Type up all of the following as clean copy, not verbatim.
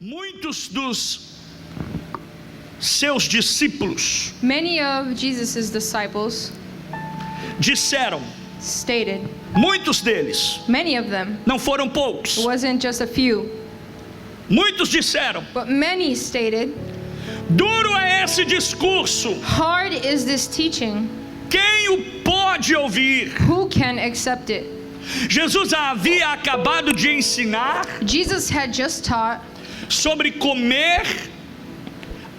Muitos dos seus discípulos Many of Jesus' disciples disseram, stated, muitos deles, many of them, não foram poucos, it wasn't just a few, muitos disseram, but many stated, duro é esse discurso, hard is this teaching, quem o pode ouvir? who can accept it? Jesus havia acabado de ensinar Jesus had just taught sobre comer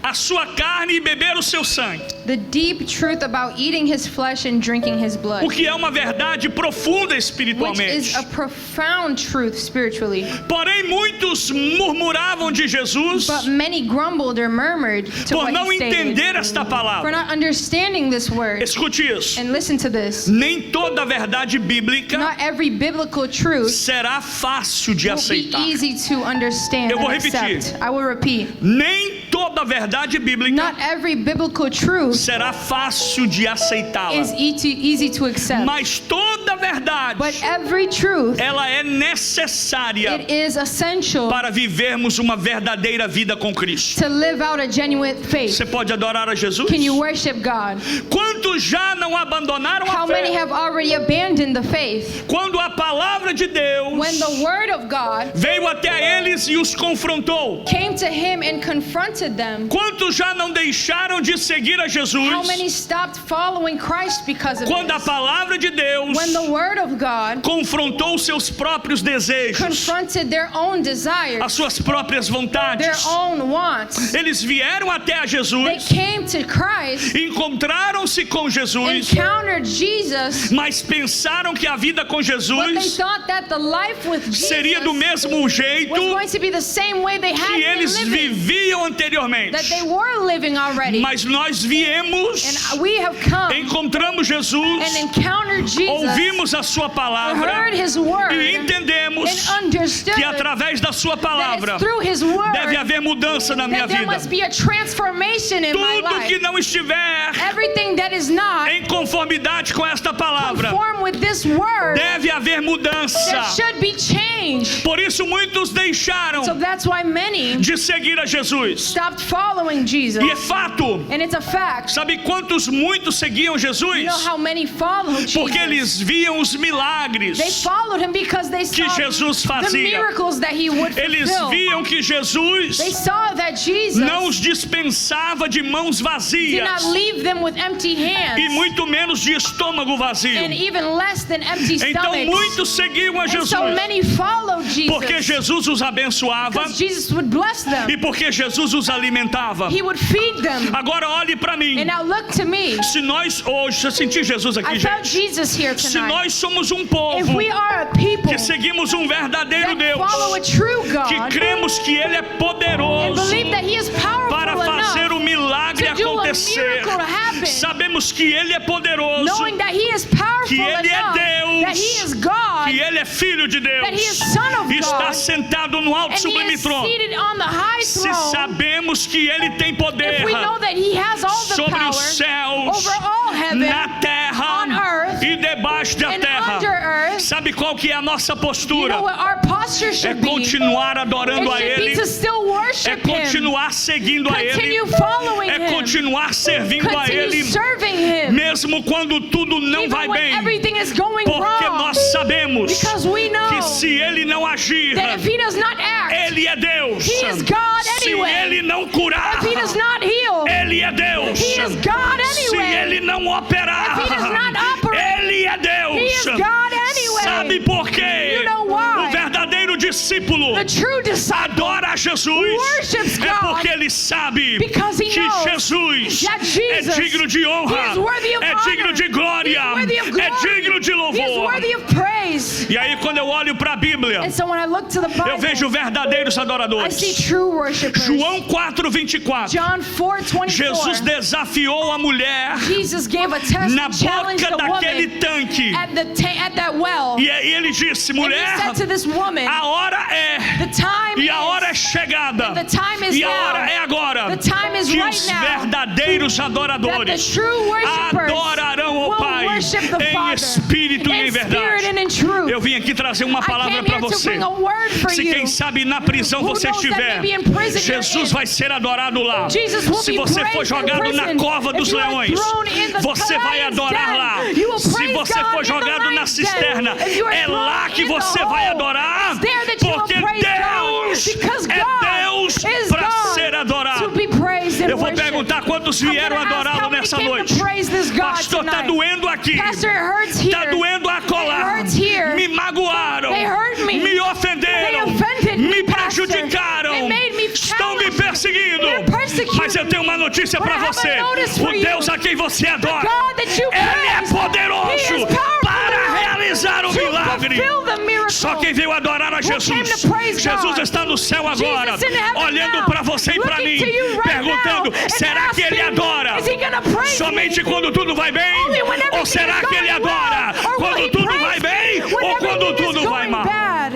a sua carne e beber o seu sangue, the deep truth about eating his flesh and drinking his blood, o que é uma verdade profunda which espiritualmente. is a profound truth spiritually. Porém, muitos murmuravam de Jesus But many grumbled or murmured to por what não he stated, entender esta for palavra. not understanding this word. Escute isso, And listen to this. nem toda verdade bíblica Not every biblical truth será fácil de will be aceitar. easy to understand Eu vou and repetir. accept. I will repeat. Nem toda verdade bíblica Not every biblical truth será fácil de aceitá-la, is easy to accept. mas toda verdade But every truth, ela é necessária it is essential para vivermos uma verdadeira vida com Cristo. to live out a genuine faith. Você pode adorar a Jesus? Can you worship God? Quantos já não abandonaram How a many fé? have already abandoned the faith? Quando a palavra de Deus When the word of God veio até eles e os confrontou. came to him and confronted them, Quantos já não deixaram de seguir a Jesus? how many stopped following Christ because of Quando a this? palavra de Deus When the word of God confrontou seus próprios desejos, confronted their own desires, as suas próprias their vontades, own wants, eles vieram até a they Jesus, came to Christ, encontraram-se com Jesus, encountered Jesus, mas pensaram que a vida com but they Jesus thought that the life with seria do Jesus mesmo jeito was going to be the same way they had que been eles living, viviam anteriormente. that they were living already. Mas nós viemos, And we have come encontramos Jesus, and encountered Jesus, ouvimos a sua palavra heard his word, e entendemos and understood que através da sua that palavra it's through his word deve haver mudança na minha that there vida. must be a transformation in my Tudo que life. não estiver Everything that is not em conformidade com esta palavra, conform with this word, deve haver mudança. there should be change. Por isso muitos deixaram So that's why many de seguir a Jesus. stopped following Jesus. E é fato. And it's a fact. Sabe quantos muitos seguiam You Jesus? know how many followed Jesus? Porque eles viam os milagres They followed him because they que saw Jesus the fazia. miracles that he would Eles fulfill. viam que They Jesus saw that Jesus não os dispensava de mãos did not vazias leave them with empty hands, e muito menos de estômago vazio. and even less than empty Então stomachs. muitos seguiam a And Jesus so many followed porque Jesus Jesus os abençoava because Jesus would bless them. e porque Jesus os alimentava. He would feed them. Agora olhe para mim. And now look to me. Se nós hoje, eu senti Jesus aqui, I felt gente. Jesus here Se tonight. nós somos um If povo we are a people que seguimos um verdadeiro that Deus, follow a true que God cremos que Ele é and poderoso believe that He is para powerful fazer enough o milagre to do a acontecer, miracle to happen, sabemos que Ele é poderoso, knowing that He is powerful que Ele é enough, Deus, that He is God, que Ele é Filho de Deus, that He is Son of e está God, sentado no alto and He sublime is trono. seated on the high Se throne. sabemos que Ele tem poder If we know that He has all the sobre power os céus, over all heaven, na terra on earth, e debaixo da and terra, under earth, sabe qual que é a nossa you postura? know what our posture É should be? continuar adorando a It should be Ele, to still é worship Him, continuar seguindo a Ele, continue following é Him, continuar servindo a continue Ele, serving Him, mesmo quando tudo não even vai when bem, everything is going porque wrong, nós sabemos because we know que se Ele não agir, that if He does not act, Ele é Deus. He is God Se anyway. Ele não curar, If He does not heal, Ele é Deus. He is God Se anyway. Ele não operar, If He does not operate, Ele é Deus. He is God anyway. Sabe por quê? You know why? O verdadeiro discípulo The true disciple adora a Jesus worships é God porque ele sabe because he que knows Jesus that é Jesus, digno de He honra, is worthy of é honor, digno de glória, He is worthy of é glory, digno de He is louvor. worthy of praise. E aí quando eu olho para a Bíblia, And so when I look to the eu Bible, vejo verdadeiros I adoradores. see true worshipers. João 4:24. John 4:24. Jesus desafiou a mulher Jesus gave a test na and challenged boca the daquele woman tanque. at that well. E ele disse: And He mulher, said to this woman, a hora é the time e a hora é is, chegada. The time is E a now. hora é agora. The time is Que right os now. verdadeiros That the adoradores true worshipers adorarão ao will Pai worship the em Father espírito e em in spirit verdade. and in truth. Eu vim aqui trazer uma I palavra came para here to você. bring a word for Se you. quem sabe na prisão Who você knows that estiver, maybe in prison you're Jesus in. vai ser adorado lá. Jesus will Se be você for praised jogado in na prison. cova If dos you are leões, thrown in the você vai lion's adorar den, lá. you will Se praise você God for in the jogado na lion's den. cisterna, If you are é lá thrown que in the você vai hole, adorar, it's there that you will porque praise Deus God. Because é God Deus is para God ser adorado. to be praised and Eu vou worshiped. perguntar quantos I'm vieram gonna ask adorá-lo how many nessa came to noite. praise this God Pastor, está tonight. doendo aqui. Pastor, it hurts here. Está doendo acolá. It hurts here. Me magoaram. They hurt me. Me ofenderam. They offended Me me, Pastor. prejudicaram. They made me Estão me challenged. perseguindo. They're persecuting Mas eu tenho uma notícia But para I have a você. notice for O you. Deus a quem você adora, God that you Ele é praise, He poderoso is powerful para realizar o to milagre. fulfill the miracle. Só quem veio adorar a Who came Jesus. to praise Jesus God. está no céu agora, Jesus in heaven olhando now, para você e para looking mim, to you right perguntando: now, and será que Ele asking, adora is He gonna praise somente me? quando tudo vai bem? Only when everything Ou será is que Ele going adora well? Or will quando He tudo praise vai bem me when ou quando everything is tudo vai going mal? bad?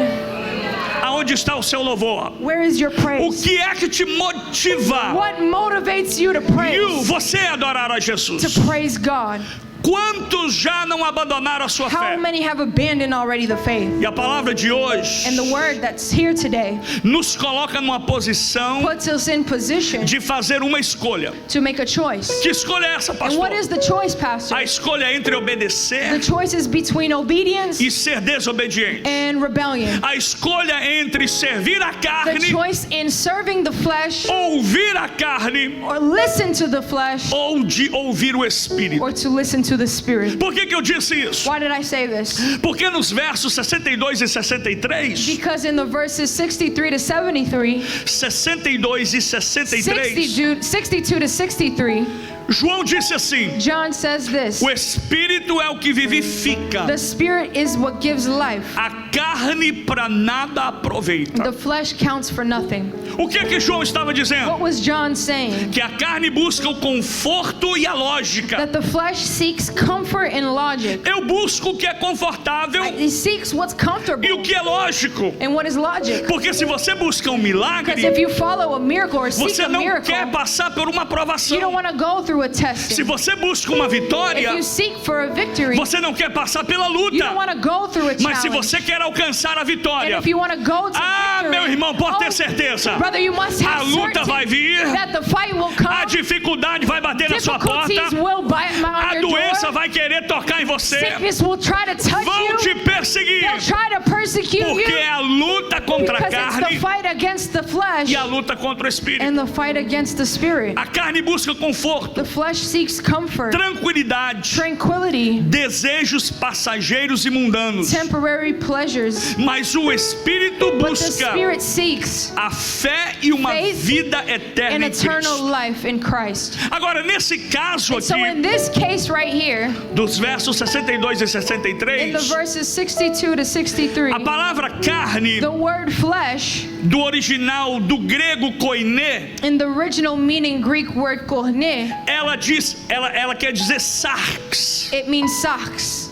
Aonde está o seu louvor? Where is your O praise? que é que te motiva? What motivates you to praise? Você adorar a Jesus? To praise God. Quantos já não abandonaram a sua fé? How many have abandoned already the faith? E a palavra de hoje And the word that's here today nos coloca numa posição puts us in position de fazer uma escolha. to make a choice. Que escolha é essa, And pastor? what is the choice, Pastor? A escolha é entre The obedecer choice is between obedience e ser desobediente. and rebellion. A escolha é entre servir a The carne, choice in serving the flesh ouvir a carne, or listen to the flesh ou de ouvir o Espírito. or to listen to the Spirit. Por que eu disse isso? Why did I say this? Porque nos versos 62 e 63, Because in the verses 63 to 73, 62 e 63, 62 to 63, João disse assim: John says this. o Espírito é o que vivifica, The Spirit is what gives life. a carne para nada aproveita. The flesh counts for nothing. O que é que João estava dizendo? What was John saying? Que a carne busca o conforto e a lógica. That the flesh seeks comfort and logic. Eu busco o que é confortável It seeks what's e comfortable o que é lógico. and what is logic. Porque se você busca um Because milagre, if you follow a miracle or seek você a não miracle, quer passar por uma you don't provação. want to go through a Se testing. você busca uma If vitória, you seek for a victory, você não quer passar pela you don't luta. want to go through a Mas se challenge. você quer alcançar a And vitória, if you want to go to ah, meu victory, irmão, pode ter oh, certeza. brother, you must A have luta vai certainty vir, that the fight will a come. dificuldade vai bater na sua porta, Difficulties will bite on a your doença door. vai querer tocar em você, Sickness will try to touch vão you. te perseguir, They'll try to persecute porque you é a luta contra a because it's the carne fight against the flesh e a luta contra o espírito. and the fight against the spirit. A carne busca conforto, The flesh seeks comfort, tranquilidade, tranquility, desejos passageiros e mundanos. temporary pleasures. Mas o Espírito But the busca Spirit seeks a fé e uma faith vida an eterna em eternal Cristo. life in Christ. Agora, nesse caso And so in aqui, this case right here, dos versos 62 e in the 63, verses 62 to 63, a palavra carne, the word flesh, do original do grego koiné, in the original meaning Greek word koine, ela quer dizer sarx, it means sarx.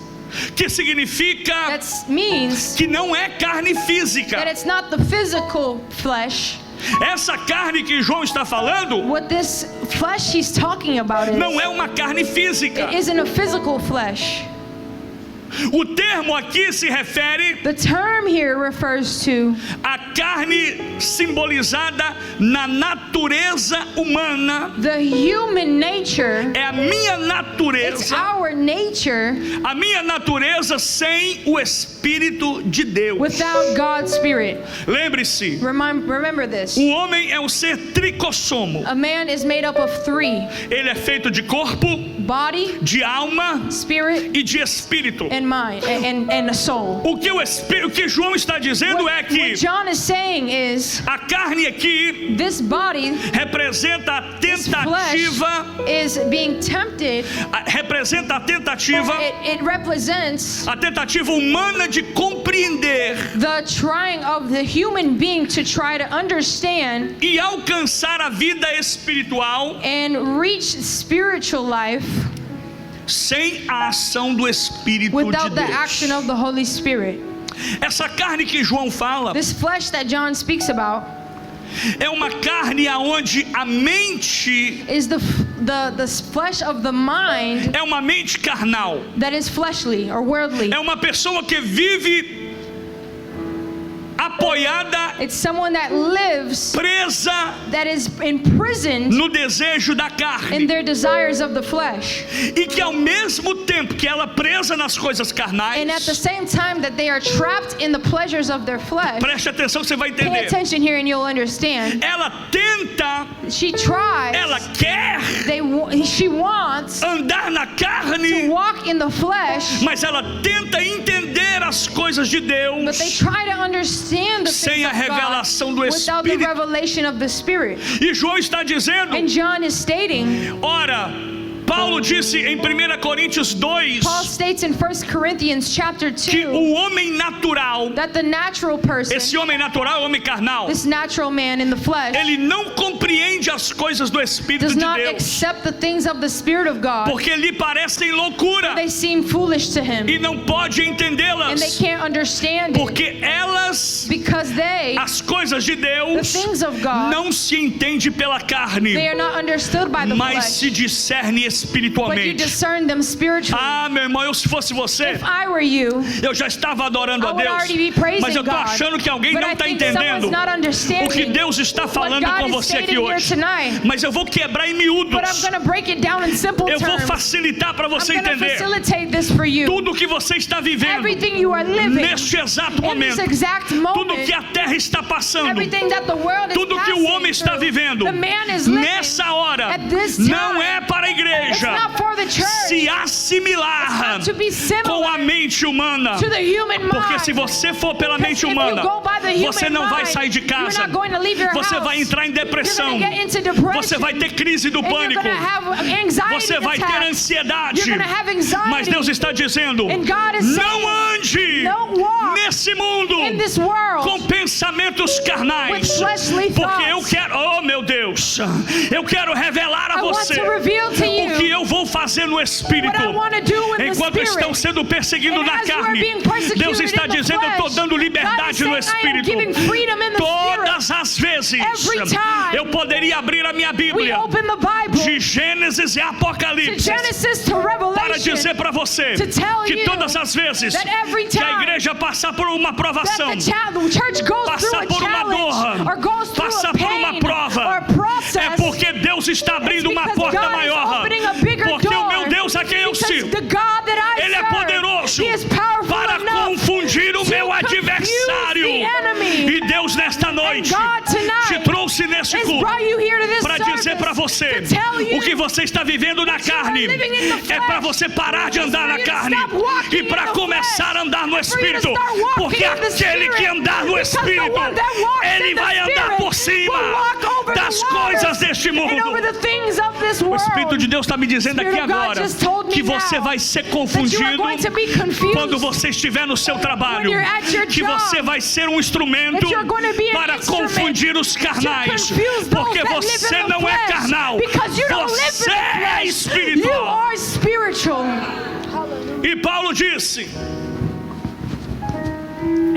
que significa That means que não é carne that física. it's not the physical flesh. Essa carne que João está falando What this flesh he's talking about não é uma carne física. it isn't a physical flesh. O termo aqui se refere The term here refers to à carne simbolizada na natureza humana. the human nature. É a minha It's natureza, our nature a minha natureza sem o Espírito de Deus. without God's Spirit. Lembre-se, Remember this. o homem é um ser tricossomo. A man is made up of three: Ele é feito de corpo, body, de alma spirit, e de espírito. and mind, and a soul. O que João está dizendo é que What John is saying is a carne aqui this body, representa a this flesh, tentativa, is being tempted. representa a tentativa, It represents a tentativa humana de compreender the trying of the human being to try to understand e alcançar a vida espiritual and reach spiritual life sem a ação do Espírito without de the action Deus. of the Holy Spirit. Essa carne que João fala This flesh that John speaks about, é uma carne aonde a mente is the flesh of the mind é uma mente carnal. that is fleshly or worldly. É uma pessoa que vive apoiada, It's someone that lives, presa that is imprisoned no desejo da in carne, their desires of the flesh. e que ao mesmo tempo que ela presa nas coisas carnais, And at the same time that they are trapped in the pleasures of their flesh, preste atenção, você vai pay entender. attention here and you'll understand. Ela tenta, She tries, ela quer she wants andar na to carne, walk in the flesh, mas ela tenta entender as coisas de but they Deus try to understand the sem things a of God revelação do without the Espírito. revelation of the Spirit. E João está dizendo, And John is stating, ora, Paulo disse em 1 Coríntios 2 Paul states in 1 Corinthians chapter que 2 o homem natural, that the natural person, esse homem natural é o homem carnal, this natural man in the flesh, ele não compreende as coisas do Espírito does de not Deus, accept the things of the Spirit of God. porque lhe parecem loucura They seem foolish to him, e não pode and they entendê-las, can't understand it, porque elas, because as coisas de the Deus, things of God, não se entende pela they carne, are not understood by the mas flesh, se discerne but you espiritualmente. discern them spiritually. Ah, meu irmão, se fosse você, If I were you, eu já estava adorando I a would Deus, already be praising mas eu estou God, achando que alguém but não I está think entendendo someone's not o que understanding Deus está what falando God com is você aqui stating here hoje. tonight. Mas eu vou quebrar em miúdos, But I'm going to break it down in simple eu vou terms. facilitar para I'm você going to entender facilitate this for you. tudo que você está vivendo Everything you are living neste exato in this momento, exact tudo moment, que a terra está passando, everything that the world is tudo que o homem passing está through, vivendo the man is living nessa hora, at this time. não é para a It's igreja not for the church. se assimilar To be com a similar mente humana, to the human porque mind. se você for pela mente Because if humana, you go by the human você não vai mind, sair de you're casa, not going to leave your você house. vai entrar em depressão, You're gonna get into depression. você vai ter crise do And you're pânico, gonna have anxiety você vai ter attacks. ansiedade. You're gonna have anxiety. Mas Deus está dizendo, And God is não ande don't walk nesse mundo in this world com pensamentos carnais, with fleshly porque eu thoughts. quero, oh meu Deus, eu quero revelar a I want você to reveal to you o que eu vou fazer no Espírito. what I want to do in the Enquanto Spirit. estão sendo perseguidos And na as you are carne, being persecuted Deus está in the dizendo, eu estou flesh, dando God is liberdade no saying, I am Espírito. giving freedom in the Todas Spirit. as vezes Every time eu poderia abrir a minha We Bíblia open the Bible de Gênesis e to Apocalipse Genesis to para Revelation dizer para você to tell que you todas as vezes that every que a time igreja passar por uma provação, that the church goes passar through por a uma challenge dor, or goes through passar a por uma pain prova, or process, é porque Deus está abrindo uma because porta God is maior, opening a bigger porque o door. meu Deus a quem eu Because sirvo, the God that I Ele é serve, poderoso He is powerful para enough confundir o to meu confuse adversário. the enemy. E Deus nesta noite God tonight te trouxe nesse has culto brought you here to this para dizer service para você to tell you o que você está vivendo na that you are carne living in the flesh. é para você parar de andar for na you to carne stop walking e para in the começar a andar no and for you to Espírito, start walking porque in the aquele Spirit. que andar no Because the Espírito, one that walks ele in the vai andar Spirit por cima will walk over das the waters coisas deste and mundo. over the things of this O world. Espírito de Deus está me dizendo aqui Spirit of God agora just told me que você now vai ser that you are confundido going to be confused quando você estiver no seu trabalho, when you're at your que job, você vai ser um instrumento that you're going to be an para instrument confundir os to carnais, confuse those porque that live você in the não é flesh, carnal, because you don't live in você the é flesh. You espiritual. are spiritual. E Paulo disse,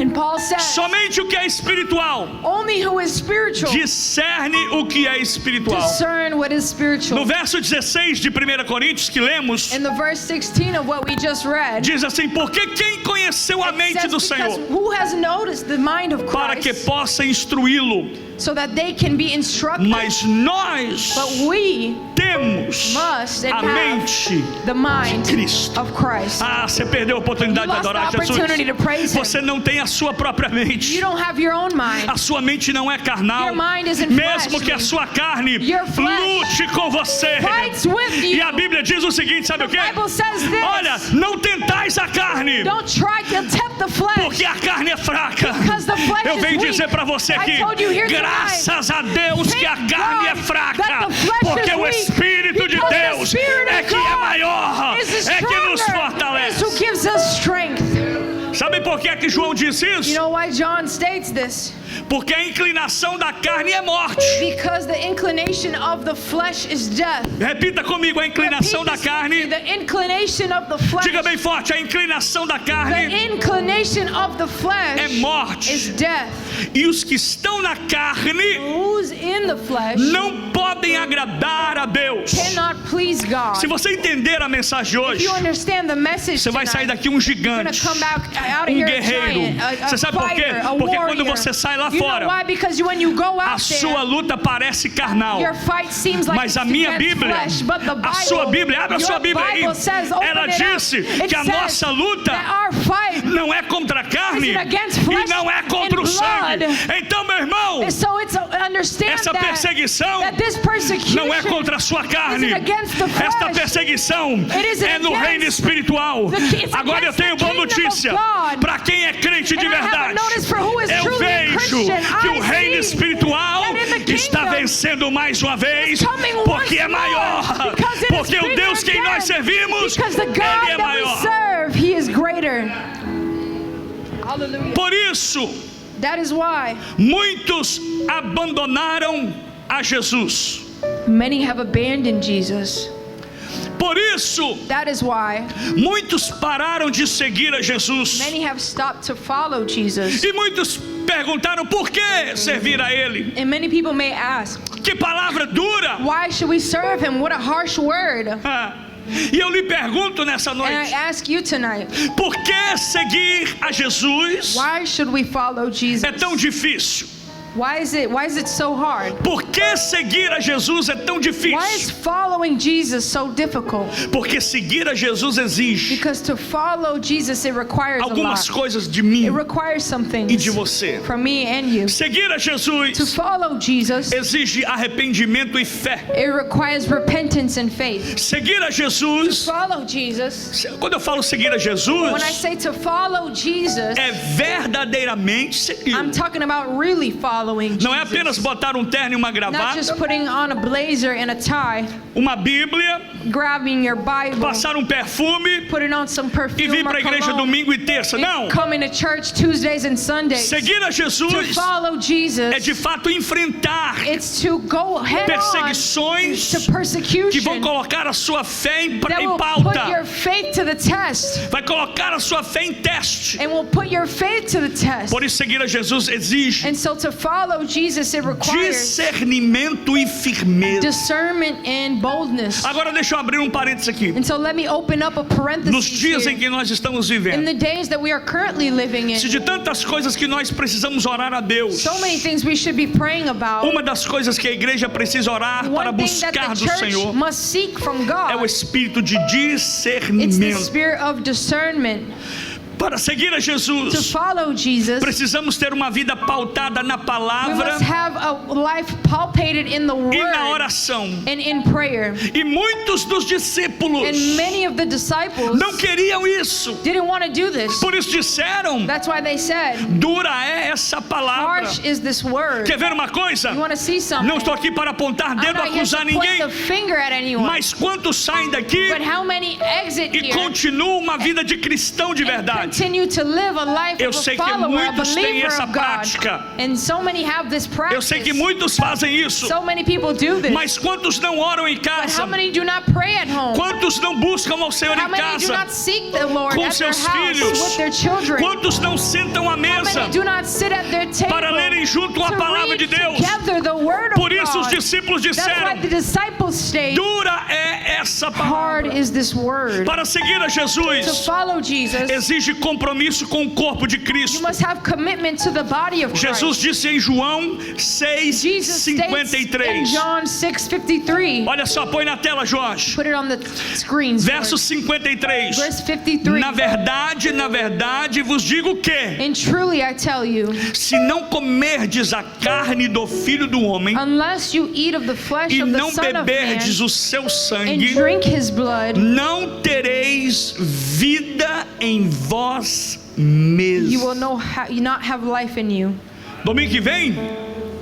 And Paul says, somente o que é espiritual only who is spiritual discerne o que é espiritual. discern what is spiritual. No verso 16 de 1 Coríntios que lemos, In the verse 16 of what we just read, diz assim, porque quem conheceu a it mente says, do because Senhor who has noticed the mind of para que Christ possa instruí-lo, so that they can be instructed. mas nós But we temos must and a have mente the mind de Cristo. of Christ. Ah, você perdeu a oportunidade de You lost adorar the opportunity to praise Jesus. Him. Você não tem a sua própria mente. You don't have your own mind. A sua mente não é carnal. Your mind isn't Mesmo fleshly. que a sua carne Your flesh lute com você. fights with you. E a Bíblia diz o seguinte, sabe o quê? The Bible says this. Olha, não tentais a carne, Don't try to tempt the flesh. porque a carne é fraca. Because the flesh Eu is venho weak. dizer para você I aqui, told you here graças a Deus que a Thank carne é God fraca, that the flesh porque is o weak. Espírito de Because the Deus Spirit of é que é God maior, is é que nos stronger. fortalece. It's who gives us strength. Sabe por que João disse You isso? know why John states this? Porque a inclinação da carne é morte. Because the inclination of the flesh is death. Repita comigo, a inclinação da Repeat this with carne. me. The inclination of the flesh. Diga bem forte, a inclinação da The carne inclination of the é flesh morte. is death. E os que estão na carne Who's in the flesh não podem agradar a Deus. cannot please God. Se você entender a mensagem de If hoje, you understand the message você vai sair tonight, daqui um you're gigante, gonna come out of um here guerreiro. a giant, Você a sabe por quê? fighter, a Porque warrior. quando você sai lá You know fora, why? Because when you go a out sua there, luta parece carnal. your fight seems like Mas it's a minha against Bíblia, flesh, but the a sua Bible, Bíblia, abre a your sua Bíblia aí. Bible says, open Ela it up. disse It que a says nossa luta that our fight não é contra a carne isn't against e flesh não é contra o and sangue. blood. Então, meu irmão, So it's understand essa perseguição that this persecution não é contra a sua carne. isn't against the flesh. Esta perseguição It isn't é no against reino espiritual. it's Agora eu against tenho the boa kingdom of notícia God. para quem é crente de And I have a verdade. notice for who is Eu truly a vejo Christian. que I o reino see espiritual that in the está kingdom vencendo mais uma vez, is coming porque once é maior. more, because it is Porque o bigger Deus quem nós again. servimos, Because the God Ele é that we maior. serve, He is greater. Hallelujah. Por isso, That is why muitos abandonaram a Jesus. many have abandoned Jesus. Por isso, That is why muitos pararam de seguir a Jesus. many have stopped to follow Jesus. E muitos perguntaram por que servir a Ele. And many people may ask, Que palavra dura! why should we serve Him? What a harsh word. Ah, e eu lhe pergunto nessa And I noite, ask you tonight, por que seguir a Jesus why should we follow Jesus? é tão difícil? Why is it so hard? Por que seguir a Jesus é tão Why is difícil? following Jesus so difficult? Porque seguir a Jesus exige Because to follow Jesus, it requires a algumas lot. coisas de mim It requires some e things de você. from me and you. Seguir a To Jesus follow Jesus, exige arrependimento e fé. it requires repentance and faith. Seguir a Jesus, Follow Jesus. quando eu falo seguir a Jesus, When I say to follow Jesus, é verdadeiramente seguir. I'm talking about really following Não é apenas Jesus. botar um terno e uma Not just gravata, putting on a blazer and a tie, uma Bíblia, grabbing your Bible, passar um perfume putting on some e perfume vir or para a igreja cologne, domingo e terça. Não. and coming to church Tuesdays and Sundays. Seguir a To Jesus follow Jesus, é de fato enfrentar it's to go head on perseguições to que vão persecution colocar a sua fé em that will put pauta. your faith to the test, Vai colocar a sua fé em teste. and will put your faith to the test. Por isso seguir a Jesus exige And so to follow Jesus, it requires discernimento e firmeza. discernment and boldness. Agora deixa eu abrir um parênteses aqui. And so let me open up a Nos parenthesis dias em here. que nós estamos In vivendo, the days that we are currently living se in, de tantas coisas que nós precisamos orar a Deus, so many things we should be praying about. uma das coisas que a igreja precisa orar para One thing that buscar the do church Senhor must seek from é o God, espírito de it's the discernimento. spirit of discernment. Para seguir a To Jesus, follow Jesus, precisamos ter uma vida pautada na we palavra must have a life palpated in the e na Word oração. and in prayer. E muitos dos discípulos And many of the disciples não queriam isso. didn't want to do this. Por isso disseram: That's why they said, dura é essa palavra. harsh is this word. Quer ver uma coisa? You want to see something? Não estou aqui para apontar I'm dedo, not here to acusar point ninguém, the finger at anyone. mas quantos saem daqui But how many exit e here continuam uma vida de cristão de and verdade? continue to live a life Eu of a sei que follower, a muitos têm believer essa of God? prática. And so many have this Eu practice. sei que muitos fazem isso, So many people do this. mas quantos não oram em But casa? how many do not pray at home? Quantos não buscam ao Senhor How em many do casa? not seek the Lord Com at their seus house filhos? with their children? Quantos não sentam à How mesa many do not sit at their table para lerem junto a to palavra de read Deus? together the word of Por isso os God? discípulos That's why disseram: the disciples stayed. dura é essa palavra. Hard is this word. Para seguir a To Jesus follow Jesus, exige compromisso com o corpo de you Cristo. must have commitment to the body of Jesus Christ. disse em João Jesus states in 6:53. John 6:53. Olha só, põe na tela, Jorge. Put it on the screens. Verso Lord. 53. Verse 53. Na verdade vos digo que, And truly I tell you, se não comerdes a carne do Filho do Homem unless you eat of the flesh e of the não Son of Man beberdes o seu and sangue, drink his blood, não tereis vida em vós you will mesmos. not have life in you. Domingo que vem,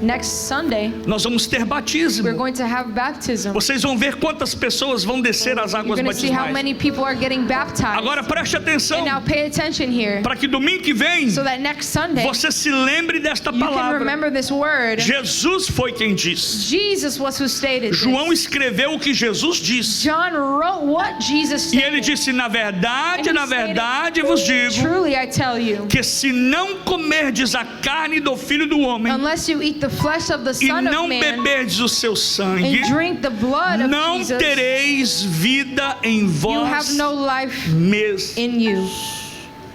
Next Sunday, nós vamos ter batismo. we're going to have baptism. Vocês vão ver quantas pessoas vão descer as You're águas going to see how batismais. many people are getting baptized. Agora preste atenção, And now pay attention here, para que domingo que vem so that next Sunday você se lembre desta you can palavra. remember this word. Jesus foi quem disse. Jesus was who stated João this. escreveu o que Jesus disse. John wrote what Jesus E ele stated. disse: na verdade, And he na verdade vos digo, Truly I tell you, que se não comerdes a carne do Filho do Homem unless you eat the flesh of the e Son não of Man beberdes o seu sangue, and drink the blood of não Jesus, tereis vida em you have vós no life mesmos. in you.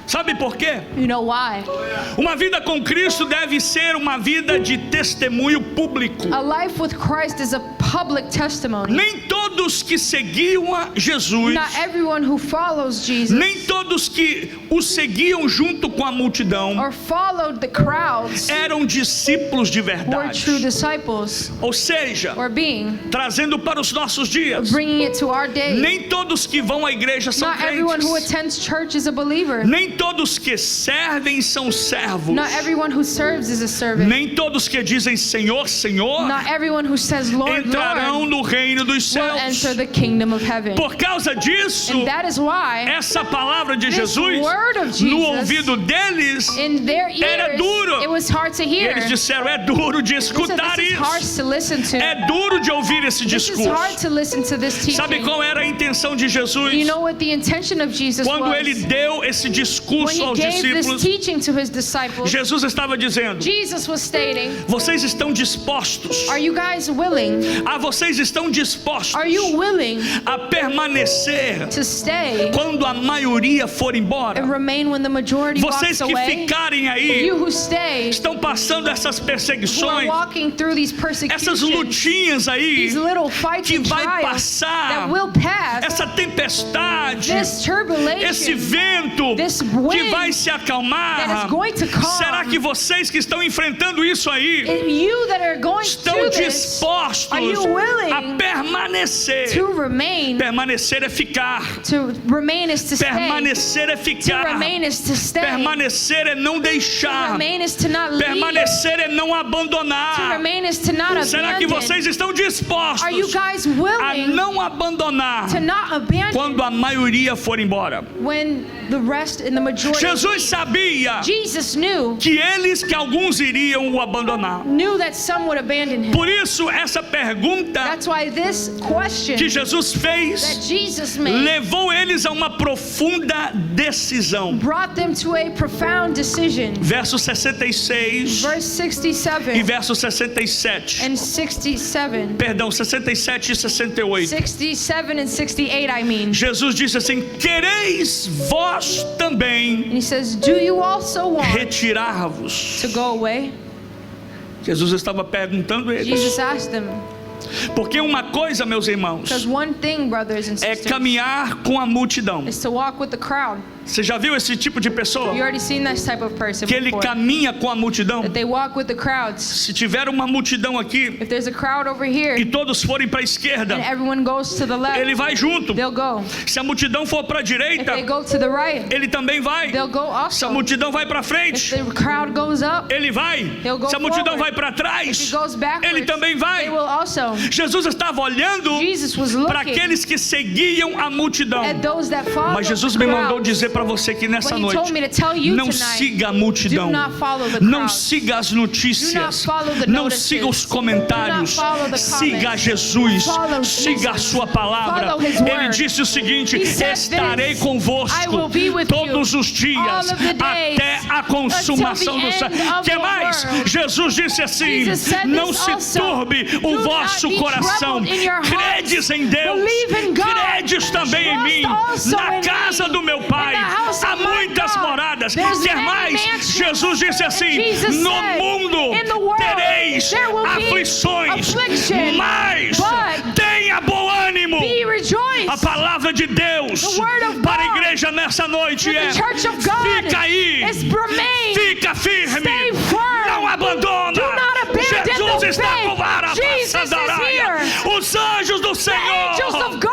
Sabe por quê? You know why? Uma vida com Cristo deve ser uma vida de testemunho público. A life with Christ is a public testimony. Nem todos que seguiam a Jesus, Not everyone who follows Jesus nem todos que o seguiam junto com a multidão or followed the crowds eram discípulos de were verdade. true disciples, Ou seja, or being, trazendo para os nossos dias, bringing it to our day. nem todos que vão à igreja são Not everyone who crentes. attends church is a believer. Nem todos que servem são servos. Not everyone who serves is a servant. Nem todos que dizem Senhor, Senhor Not everyone who says Lord, entrarão Lord no reino dos will céus. enter the kingdom of heaven. Por causa disso, And that is why essa palavra de this Jesus word of no Jesus, ouvido deles, in their era ears, duro. it was hard to e hear. eles disseram: é duro de They said, escutar this is hard isso. to listen to. É duro de ouvir esse This is discurso. hard to listen to this Sabe teaching. qual era a intenção de Jesus? You know what the intention of Jesus Quando was? ele deu esse When discurso he aos gave this discípulos, teaching to his disciples, Jesus estava dizendo: Jesus was stating, vocês estão dispostos? are you guys willing? Vocês estão dispostos Are you willing a permanecer to stay quando a maioria for embora? and remain when the majority Vocês walks que away? ficarem aí, You who stay, estão passando essas who are perseguições, walking through these essas persecutions, lutinhas aí, these little fights que and vai trials passar, that will pass, essa tempestade, this turbulation, esse vento this que wind vai se that acalmar. is going to come. Será que vocês que estão enfrentando isso aí And you that are going estão through this, dispostos are you willing a permanecer? to remain? Permanecer é ficar. To remain is to stay. Permanecer é To ficar. remain is to stay. Permanecer é não To deixar. remain is to not leave. Permanecer é não To abandonar. remain is to not Será que abandon. vocês estão dispostos Are you guys a willing não abandonar to not abandon quando a maioria for embora? when the rest and the majority Jesus sabia Jesus knew que alguns iriam o abandonar. that some would abandon him. Por isso, essa pergunta That's why this question que Jesus that fez Jesus made levou eles a uma profunda decisão. brought them to a profound decision. Verso 66 Verse e 67 verso 67. and 67. Perdão, 67 e 68. 67 and 68, I mean. Jesus disse assim: quereis vós também And he says, do you also want retirar-vos? to go away? Jesus estava perguntando a eles. Jesus asked them. Porque uma coisa, meus irmãos, Because one thing, brothers and é sisters, caminhar com a multidão. is to walk with the crowd. Você já viu esse tipo de pessoa? You already seen this type of person Que ele before. caminha com a multidão? That they walk with the crowds. Se tiver uma multidão aqui If there's a crowd over here e todos forem para a esquerda, and everyone goes to the left, ele vai junto. they'll go. Se a multidão for para a If direita, they go to the right, ele também vai. they'll go Se a also. multidão vai para If frente, the crowd goes up, ele vai. He'll go Se a multidão forward. vai para if trás, he goes backwards, ele também vai. they will also. Jesus estava olhando Jesus was para looking aqueles que seguiam a multidão. at those that follow Mas Jesus the me mandou crowd. dizer para você que nessa But he told noite, me to tell you não tonight, siga a multidão, do not follow the não crowd. siga as Do notícias, not follow the não notices. siga os comentários, Do not follow the siga comments. Jesus, Follow siga a Jesus. sua palavra. Follow his Ele word. disse o seguinte: He said estarei this, convosco I will be with todos you os dias all of the days até a consumação until do the século. end of Que the mais? world. Jesus disse assim: Jesus said não this se also. turbe o Do not vosso be coração, troubled in your hearts. credes em Deus, Believe in God. credes também em Trust mim. also Na in casa me. do meu Pai In the house há of my muitas God. moradas. There's Quer many mais? mansions. Jesus disse assim: Jesus no said, mundo in the world tereis there will be aflições, affliction, mas but tenha bom ânimo. Be rejoiced. A palavra de Deus The word of para a God igreja nessa noite to é: the church of God fica aí, is remain. fica firme, Stay firm. não abandona. Do not abandon Jesus the está faith. com vara Jesus passada. is here. Os anjos do The angels Senhor. of God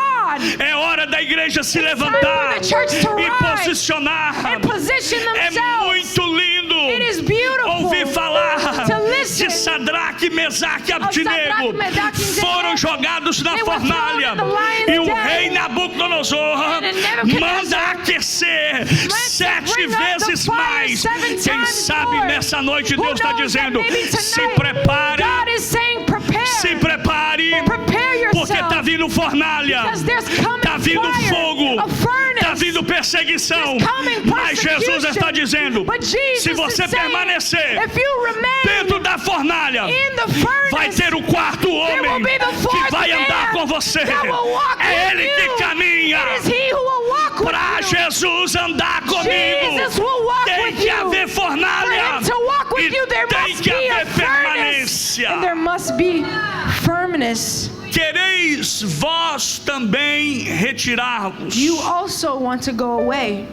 É hora da igreja se time levantar for the church to e rise posicionar. and position É themselves. muito lindo It is beautiful ouvir falar to innocent Sadraque, Mesaque e Sadraque, Abdinego Mesaque e foram Abdinego. jogados na They were thrown fornalha, in the lion's e o den. rei Nabucodonosor And Nebuchadnezzar manda aquecer sete bring up the vezes fire mais. 7 Quem times sabe more. nessa noite Who Deus está knows that dizendo: maybe se tonight prepare, God is saying prepare. se prepare, Prepare porque yourself. está vindo fornalha, Because there's coming está vindo fire, fogo, a furnace. está vindo perseguição. There's coming Mas Jesus persecution. está dizendo: But Jesus se você is saying, permanecer if you remain dentro da fornalha, in the furnace, vai ter o quarto there will homem be the que fourth vai andar man com você. that will walk É with Ele you. que caminha. It is He who will walk with Para you. Jesus andar comigo, Jesus will walk tem with que you. haver fornalha For Him to walk with e you, there tem must que be a haver furnace. permanência. And there must be firmness. Quereis vós também retirar-vos? You also want to go away.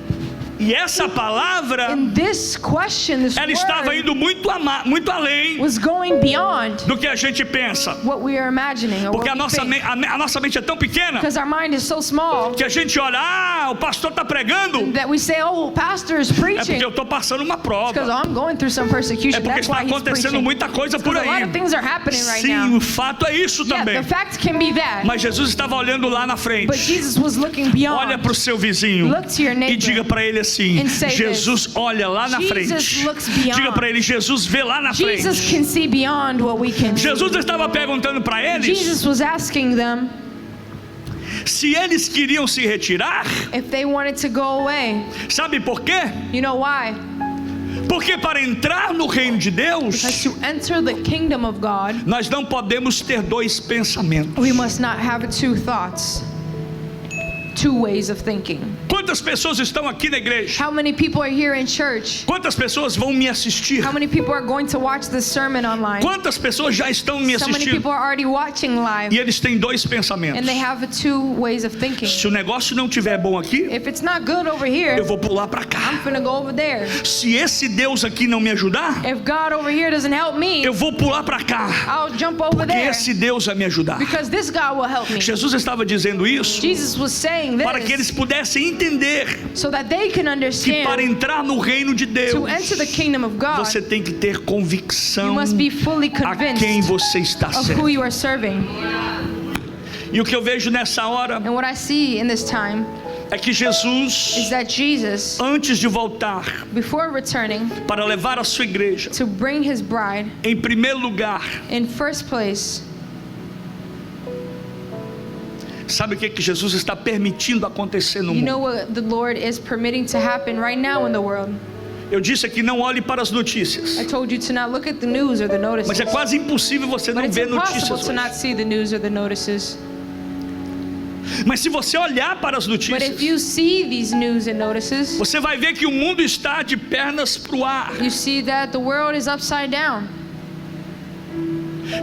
E essa palavra, In this question, this ela estava word indo muito além was going beyond do que a gente pensa. what we are imagining or Porque what we think. a nossa mente é tão pequena Because our mind is so small que a gente olha, o pastor está pregando, that we say, oh, pastor is é preaching. porque eu estou passando uma Because prova. I'm going through some persecution. É porque That's está why he's acontecendo preaching. muita coisa por Because a lot aí. of things are happening right Sim, now. o fato é isso Yeah, também. the fact can be that. Mas Jesus estava olhando lá na frente. But Jesus was looking Olha beyond. para o seu vizinho Look to your e neighbor diga para ele assim: and say Jesus olha lá na Jesus frente. looks beyond. Diga para ele: Jesus vê lá na Jesus frente. can see beyond what we can see. Jesus estava perguntando para eles Jesus was asking them se eles queriam se retirar. if they wanted to go away. Sabe por quê? You know why? Porque para entrar no reino de Deus, Because to enter the kingdom of God, nós não podemos ter dois pensamentos. we must not have two thoughts, two ways of thinking. Quantas pessoas estão aqui na igreja? How many people are here in church? Quantas pessoas vão me assistir? How many people are going to watch this sermon online? Quantas pessoas já estão me So many assistindo? people are already watching live, E eles têm dois pensamentos. and they have two ways of thinking. Se o negócio não estiver bom aqui, If it's not good over here, eu vou pular para cá. I'm gonna go over there. Se esse Deus aqui não me ajudar, If God over here doesn't help me, eu vou pular para cá. I'll jump over Porque there esse Deus vai me ajudar. because this God will help me. Jesus estava dizendo isso Jesus was saying para que eles this pudessem entender so that they can que para understand entrar no reino de Deus, to enter the kingdom of God, você tem que ter you convicção must be fully a quem convinced você está of who servindo. you are serving. E o que eu vejo nessa hora And what I see in this time é que is Jesus, that Jesus, antes de voltar before returning para levar a sua igreja, to bring his bride, em primeiro lugar, in first place, sabe o que Jesus está permitindo acontecer no you know mundo? what the Lord is permitting to happen right now in the world? Eu disse aqui, não olhe para as notícias, I told you to not look at the news or the notices. mas é quase impossível você But não it's ver impossible notícias to hoje. not see the news or the notices. Mas se você olhar para as But if notícias, you see these news and notices, você vai ver que o mundo está de pernas para o ar. you see that the world is upside down.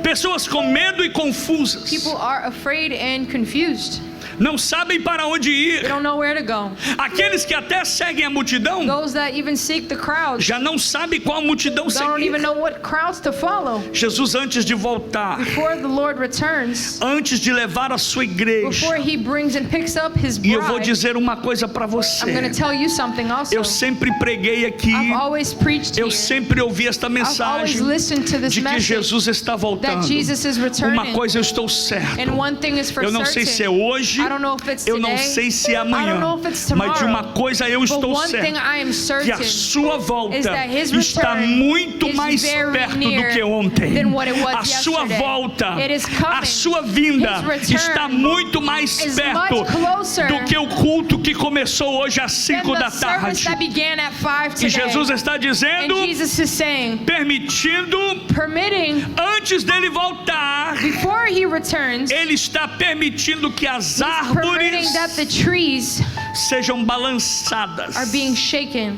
Pessoas com medo e confusas, People are afraid and confused. não sabem para onde They ir. don't know where to go. Aqueles que até seguem a multidão, Those that even seek the crowds já não sabem qual multidão don't even seguir. know what crowds to follow. Jesus, antes de voltar, Before the Lord returns, antes de levar a sua igreja, before he brings and picks up his e eu vou bride, dizer uma coisa para I'm going você. to tell you something also. Eu sempre preguei aqui, I've always preached eu here. sempre ouvi esta I've always mensagem listened to this de que message Jesus está that voltando. Jesus is Uma returning. coisa eu estou certo. And one thing is for Eu não sei se é certain. hoje, I don't know if it's eu não today. sei se é I don't know amanhã, if it's mas de uma tomorrow. coisa eu But estou one thing certo, I am que a certain sua volta is that his está return muito is mais very perto do near que ontem. than what it was A sua yesterday. volta, It is a coming. sua vinda His return está muito mais is perto much closer do que o culto que começou hoje às than 5 the da service tarde. that began at 5 E today. Jesus está dizendo, And Jesus is saying, permitindo, permitting, antes dele voltar, before he returns, ele está permitindo que as permitting árvores that the trees sejam balançadas. are being shaken.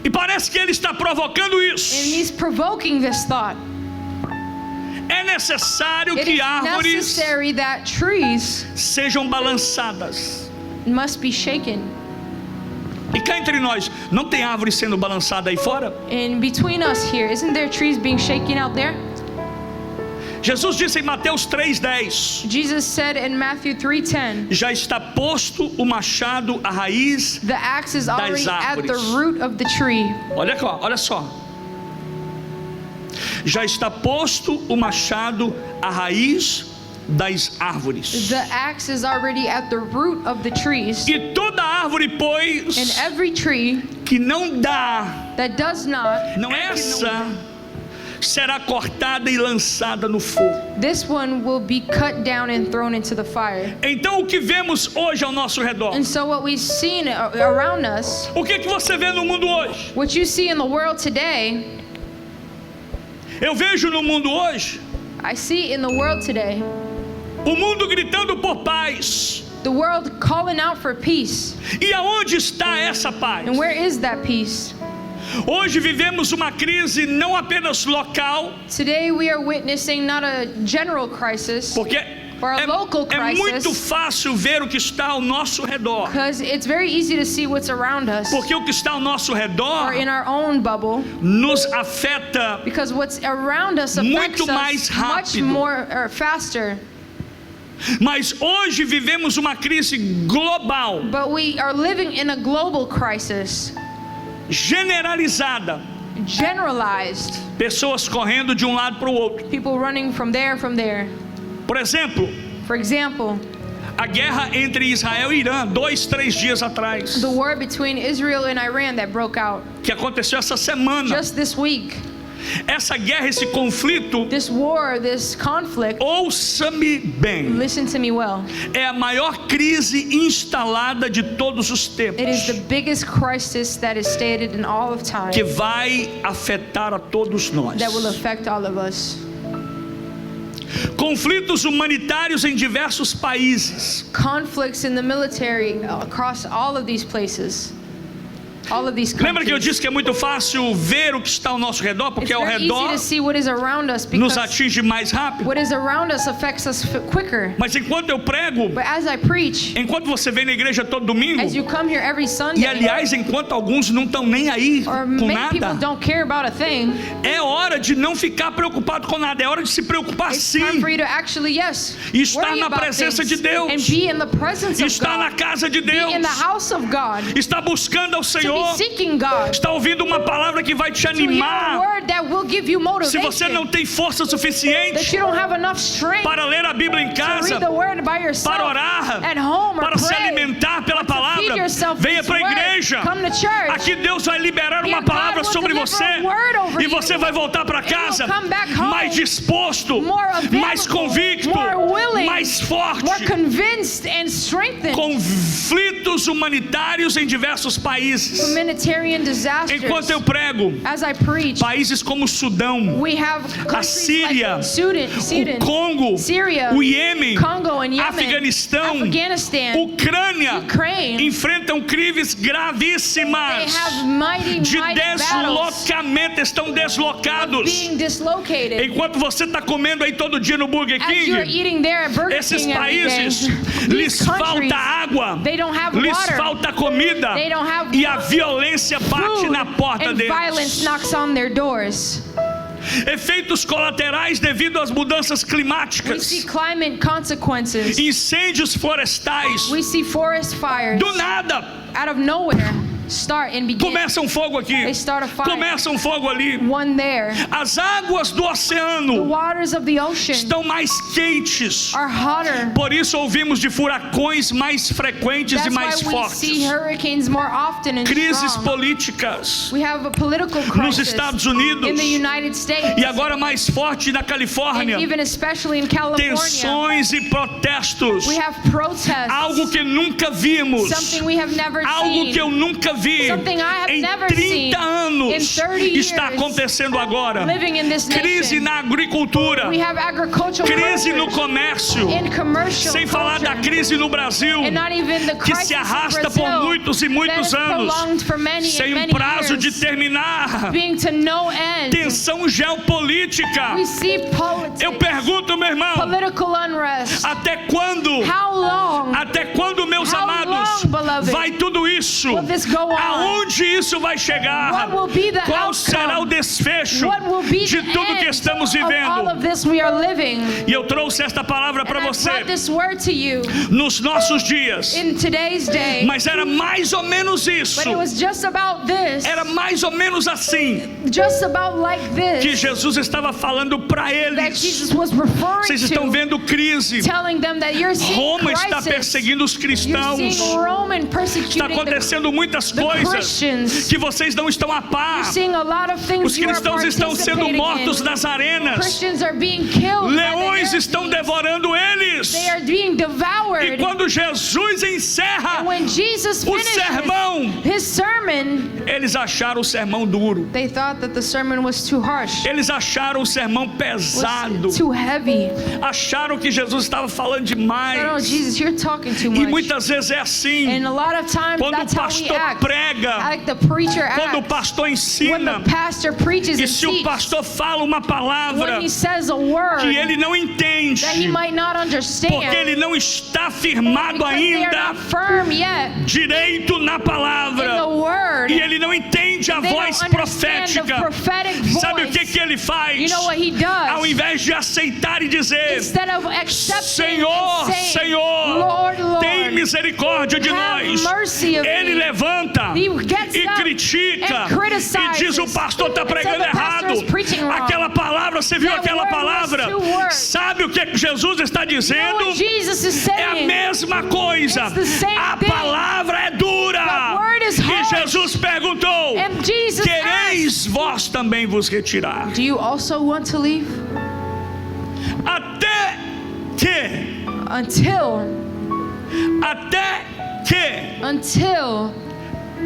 E parece que ele está provocando And isso. he's provoking this thought. É necessário It que is árvores necessary that trees sejam balançadas. must be shaken. E cá entre nós, não tem árvore sendo balançada aí fora? And between us here, isn't there trees being shaken out there? Jesus disse em Mateus 3:10: Jesus said in Matthew 3:10, já está posto o machado à raiz. the axe is already at the árvores. root of the tree. Olha só. Já está posto o machado à raiz das árvores. The axe is already at the root of the trees. E toda árvore, pois, And every tree que não dá, that does not, não essa será cortada e lançada no fogo. this one will be cut down and thrown into the fire. Então o que vemos hoje ao nosso redor? And so what we've seen around us, O que você vê no mundo hoje? what you see in the world today, Eu vejo no mundo hoje I see in the world today, o mundo gritando por paz. the world calling out for peace. E aonde está essa paz? And where is that peace? Hoje vivemos uma crise não apenas local, Today we are witnessing not a general crisis, porque or a local é muito crisis, fácil ver o que está ao nosso redor. because it's very easy to see what's around us, Porque o que está ao nosso redor or in our own bubble, nos afeta because what's around us affects muito mais us much rápido. more or faster. Mas hoje vivemos uma crise global, But we are living in a global crisis, generalizada. generalized. Pessoas correndo de um lado para o outro. People running from there. Por exemplo, For example, a guerra entre Israel e Irã, 2-3 dias atrás, the war between Israel and Iran that broke out que aconteceu essa semana. just this week. Essa guerra, esse conflito, This war, this conflict, ouça-me bem, listen to me well, é a maior crise instalada de todos os tempos, it is the biggest crisis that is stated in all of time que vai afetar a todos nós. that will affect all of us. Conflitos humanitários em diversos países. Conflicts in the military across all of these places, all of these Lembra que eu countries. disse que é muito fácil ver o que está ao nosso redor, porque It's ao very easy redor to see what is around us nos because atinge mais rápido. what is around us affects us quicker. Mas enquanto eu prego, But as I preach, enquanto você vem na igreja todo domingo, as you come here every e Sunday, aliás, enquanto alguns não estão nem aí or com many people nada, don't care about a thing, é hora de não ficar preocupado com nada, é hora de se preocupar it's time sim, for you to actually, yes, e estar worry na about presença things de Deus, and be in the presence of estar na God, casa de be in the Deus, house of God, está buscando ao to be Senhor, seeking God, está ouvindo uma palavra que vai te to hear a animar. word that will give you Se você não motivation, tem força that suficiente you don't have enough strength para ler a Bíblia em to casa, read the word by yourself, para orar, at home, or para se pray, alimentar pela or to feed palavra, yourself venha this para a word, igreja. come to church. Aqui Deus vai liberar uma Here God palavra will sobre deliver você, a word over e you. você vai voltar para And you will casa come back home mais disposto, more available, mais convicto, more willing, mais forte. more convinced and strengthened. Conflitos humanitários em diversos países. Humanitarian disasters. Enquanto eu prego, As I preach, países como o Sudão, we have a countries Síria, like Sudan, o Congo, Syria, o Iêmen, Congo and Yemen, Afeganistão, Afghanistan, Ucrânia, Ukraine. enfrentam crises They gravíssimas have mighty de battles deslocamento, estão deslocados. being dislocated. Enquanto você está comendo aí todo dia no Burger As you're King, eating there at Burger esses King every day, países these lhes countries, falta água, they don't have lhes water, falta comida, they don't have e a violência bate food, na porta and violence deles. knocks on their doors. Efeitos colaterais devido às mudanças We climáticas, see climate consequences. incêndios florestais, We see forest fires do nada out of nowhere start and begin. começa um fogo aqui, They start a fire. começa um fogo ali. One there. As águas do The oceano waters of the ocean estão mais quentes, are hotter. por isso ouvimos de furacões mais frequentes e That's mais why we fortes, see hurricanes more often and crises strong. políticas We have a political nos crisis Estados Unidos in the United States, e agora mais forte na and Califórnia, even especially in California. tensões e protestos, We have protests, algo que nunca vimos, something we have never algo seen, que eu nunca vi something I have em never 30 seen. anos In 30 está years, acontecendo agora. living in this Crise nation. na agricultura, We have agricultural crise no workers comércio, in commercial sem falar da culture, crise no Brasil, and not even the que crisis se arrasta in Brazil por muitos e muitos that is anos, prolonged for many sem and um many prazo de years, terminar. being to no end. Tensão geopolítica. We see Eu politics, pergunto, meu irmão, political unrest. até quando? How long? Até quando, meus How amados, long, beloved? vai tudo isso? Will this go on? Aonde isso vai chegar? What will be the Qual outcome? será o desfecho What will be de the tudo que end estamos of all vivendo? of this we are living? E eu trouxe esta palavra para And I você brought this word to you nos nossos dias. in today's day. Mas era mais ou menos isso. But it was just about this. Era mais ou menos assim Just about like que this. Jesus estava falando para That eles. Jesus was referring Vocês estão to. vendo crise. Telling them that you're seeing Roma está crisis. perseguindo os You're cristãos. seeing Roman Está persecuting acontecendo muitas the coisas Christians. que vocês não estão a par. You're seeing a lot of things Os you are cristãos estão sendo participating mortos in. nas arenas. Christians are being killed. Leões by the estão Nazis. devorando eles. They are being E devoured. quando Jesus encerra And when Jesus o finishes sermão, his sermon, eles acharam o sermão duro. they thought that the sermon was too harsh, Eles acharam o sermão pesado. was too heavy. Acharam que Jesus estava falando No, demais. Jesus, you're talking too E much. muitas vezes é assim. And a lot of times Quando o that's how we pastor act. prega, Like the preacher quando o acts. pastor When ensina, the pastor preaches e and se o teaches. pastor fala uma palavra When he says a word que ele não entende, that he might not understand. porque ele não está firmado Because they are ainda not firm yet direito na in the palavra, word. e ele não entende a They voz don't understand the profética, prophetic voice. sabe o que ele You faz? know what he Ao does? invés de aceitar e dizer: Instead of accepting Senhor, and saying, Senhor, Lord, Lord, tem misericórdia de have nós. mercy of Ele me. levanta He gets e up critica and criticizes. e diz: o pastor está And so pregando the pastor errado. is preaching wrong. Aquela palavra, você viu That aquela word was palavra? two words. Sabe o que Jesus está You know dizendo? what Jesus is É a saying? mesma coisa. It's the same A thing. palavra é dura. The word is E harsh. Jesus perguntou: And Jesus quereis vós também vos retirar? Do you also want to leave? Até que Until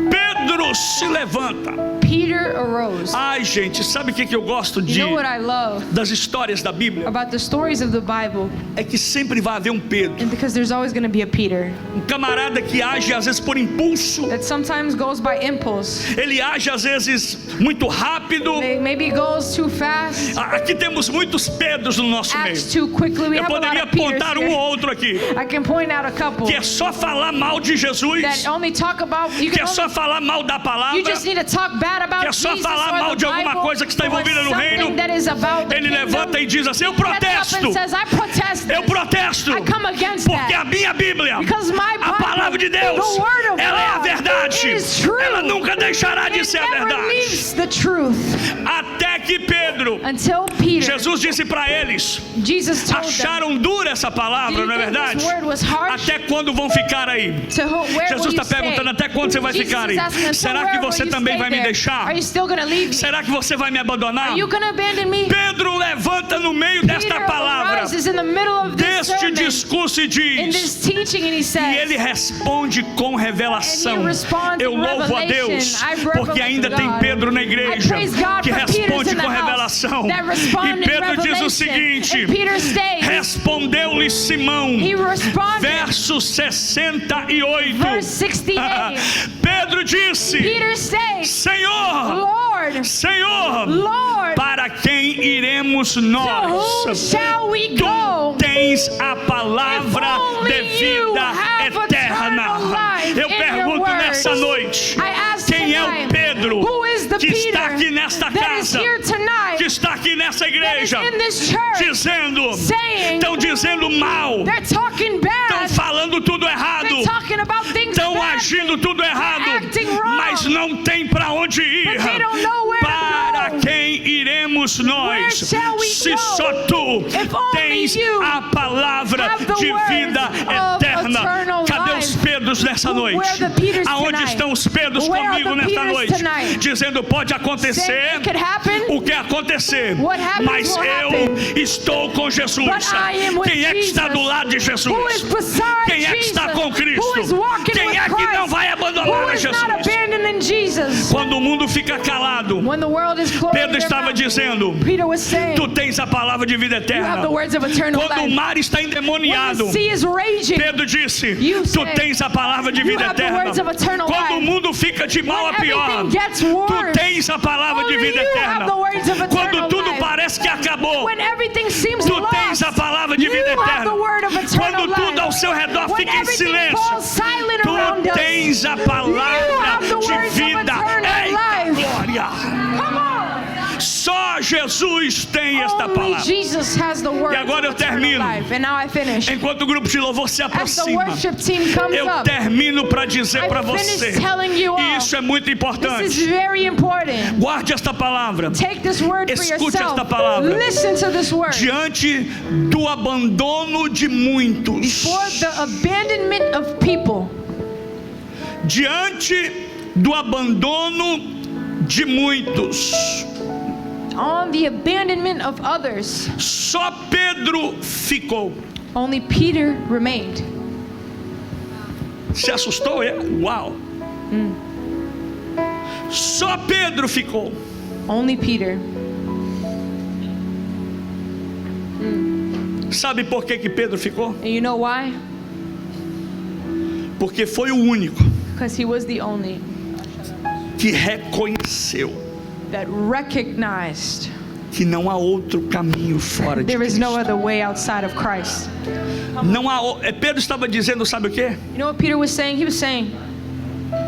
Pedro se levanta. Peter arose. Ai, gente, sabe o que eu gosto You know what I love das histórias da Bíblia? about the stories of the Bible? É que sempre vai haver um Pedro, And because there's always going to be a Peter camarada que age às vezes por impulso. that sometimes goes by impulse. Ele age às vezes muito rápido. Maybe goes too fast, Aqui temos muitos Pedros no nosso meio. acts too quickly. We Eu have a lot poderia of Peters apontar here. ou outro aqui, I can point out a couple que é só falar mal de Jesus, that only talk about. You que can é só only, falar mal da you palavra. just need to talk bad about Que é só Jesus falar or mal the de alguma Bible, coisa que está or envolvida no something reino. that is about the Ele kingdom. levanta e diz assim: eu He gets up protesto, and says, I protest eu this. protesto, I come against porque a that. minha Bíblia, Because my a Bible, palavra de Deus, the word of ela é a God, verdade, it is true. ela nunca deixará de It ser a never verdade. leaves the truth. Até que Pedro, Until Peter, Jesus disse para eles: Jesus told them, acharam dura essa do palavra, you não é think verdade? this word was harsh? Até quando vão ficar aí? Where Jesus will you está perguntando: stay? até quando você vai Jesus ficar is aí? asking, until Será que where will você you também stay vai me there? deixar? Are you still gonna leave me? Será que você vai me abandonar? Are you gonna abandon me? Pedro levanta no meio desta Peter palavra, arises in the middle of this deste sermon, discurso e in diz, this teaching, and he e says, ele responde com revelação. And he responds Eu in louvo a revelation. Deus, I porque revel ainda to tem God. Pedro na I igreja praise God que for Peter's responde in the com house revelação. that respond E in Pedro diz o revelation. seguinte: And Peter states, respondeu-lhe Simão, he responded, verso 68. verse 68. Pedro disse: Peter states, Senhor, Lord, Senhor, Lord, para quem iremos to whom nós? shall we Tu go? tens a palavra If only de you vida have eterna. eternal life Eu in your pergunto words. nessa noite: I ask quem é o tonight, Pedro who is the que está Peter aqui nesta that is casa, here tonight, que está aqui nessa that is igreja, in this church, dizendo, saying, estão dizendo mal, they're talking estão bad, falando tudo errado, they're talking about things estão bad, agindo tudo errado, acting wrong, mas não tem para onde ir. but they don't know where Para to go. quem iremos nós? Where shall we Se go? só tu If only tens you a palavra have the de words vida of eterna. eternal Cadê life? os Pedros nessa Where noite? are the Peters Aonde tonight? estão os Pedros Where are comigo the nesta Peters noite? tonight? Dizendo: pode acontecer Saying it could happen, o que acontecer, What happens mas will eu happen. estou com Jesus. But I am with Quem é que está Jesus. do lado de Jesus? who is beside Quem é que está Jesus, com Cristo? who is walking Quem with é que não Christ, vai abandonar who a is not Jesus? abandoning Jesus. Quando o mundo fica calado, When the world is closed, Pedro estava dizendo: Peter was saying, tu tens a palavra de vida you have eterna. the words of eternal Quando o life. mar está When endemoniado, the sea is raging, Pedro disse: You tu say, tens a palavra de you vida have the eterna. words of eternal Quando o life. mundo fica de mal a When pior, everything gets tu worse, tens a palavra de only vida you eterna. have the words of Quando eternal tudo life. parece que acabou, When everything seems tu lost, tens a palavra de vida you have eterna. the word of eternal Quando tudo life. ao seu redor When fica em everything silêncio, falls silent around tu us, tens tens a palavra have the de words of vida. eternal Eita life. glória! Come on. Só Jesus tem esta Only palavra. Jesus has the words E agora eu of eternal termino. life. And now I finish. Enquanto o grupo de louvor se As the aproxima, worship team comes eu up, termino para dizer I para finish você, telling you e all, isso é muito this is importante. very important. Guarde esta palavra. Take this word for Escute yourself. esta palavra. Listen to this word. Diante do abandono de muitos, For the abandonment of people, diante do abandono de muitos, on the abandonment of others, só Pedro ficou. only Peter remained. Se assustou? Uau! Só Pedro ficou. Only Peter. Sabe por que Pedro ficou? And you know why? Porque foi o único Because he was the only que reconheceu that recognized que não há outro caminho fora de there is no Cristo. other way outside of Christ. Não há. Pedro estava dizendo, sabe o quê? You know what Peter was saying? He was saying,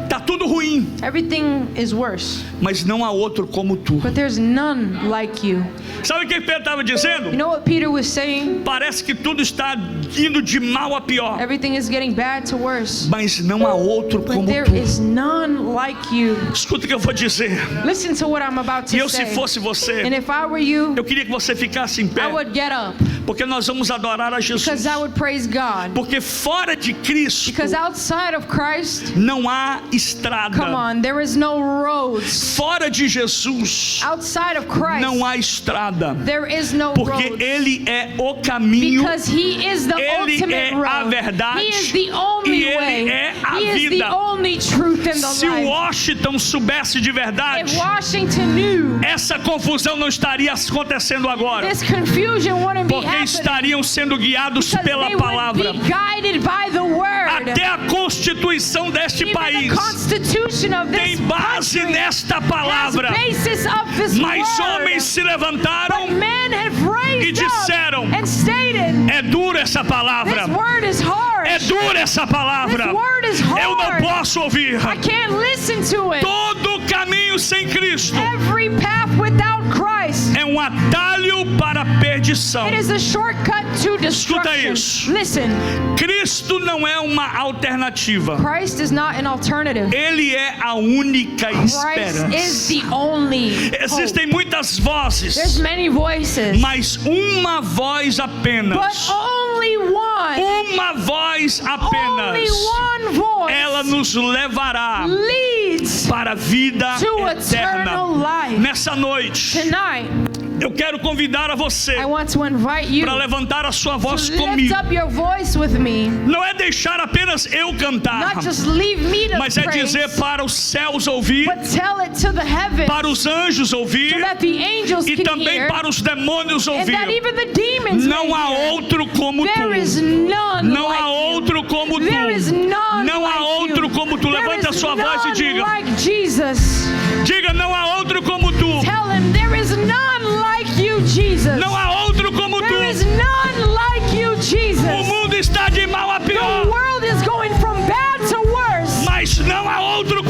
Tá tudo ruim, everything is worse, mas não há outro como tu. but there's none like you. Sabe o que Pedro estava dizendo? You know what Peter was saying? Parece que tudo está indo de mal a pior, Everything is getting bad to worse, mas não há outro but como there tu. is none like you. Escuta o que eu vou dizer. Listen to what I'm about E to eu, se say. fosse você, And if I were you, eu queria que você ficasse em I pé, would get up, porque nós vamos adorar a Jesus. because I would praise God. Porque fora de Cristo Because outside of Christ, não há estrada. come on, there is no roads. Fora de Jesus Outside of Christ, não há estrada. there is no Porque roads. Ele é o caminho, Because He is the Ele ultimate é a road. verdade, He is the only e Ele way. é a He is the vida. only truth in the Se life. Washington soubesse de verdade, If Washington knew, essa confusão não estaria acontecendo agora, this confusion wouldn't be porque happening. estariam sendo guiados Because pela they would palavra. be guided by the word. Até a constituição deste Even país the constitution of this tem base country nesta has palavra. basis of this Mas word. homens se But levantaram men have raised e disseram, up and stated, é dura essa palavra, this word is hard. é dura essa palavra, This word is hard. eu não posso ouvir. I can't listen to it. Todo caminho sem Cristo Every path without Christ, é atalho para a perdição. it is a shortcut to Escuta destruction. isso. Listen, Cristo não é uma alternativa, Christ is not an alternative. Ele é a única Christ esperança. is the only hope. Existem muitas There's vozes, many voices, mas uma voz but apenas. only one, Uma voz only apenas. one Ela voice nos levará leads para a vida to eterna. eternal life. Nessa noite, Tonight, eu quero convidar a você I want to invite you para levantar a sua voz to lift comigo. up your voice with me. Não é deixar apenas eu cantar, Not just leave me to mas é praise, dizer para os céus ouvir, but tell it to the heavens, para os anjos so ouvir that the angels e can também hear, para os demônios and that ouvir. even the demons Não may há hear. outro como There is tu. none Não like há outro como tu. There is none Não há like outro you. como tu. There Levanta a is sua voz e none diga. like Jesus. Diga, não há outro como tu. Tell him there is none like you, Jesus. Não há outro como tu. There is none like you, O Jesus. mundo está de mal a The pior, world is going from bad to worse, mas não há outro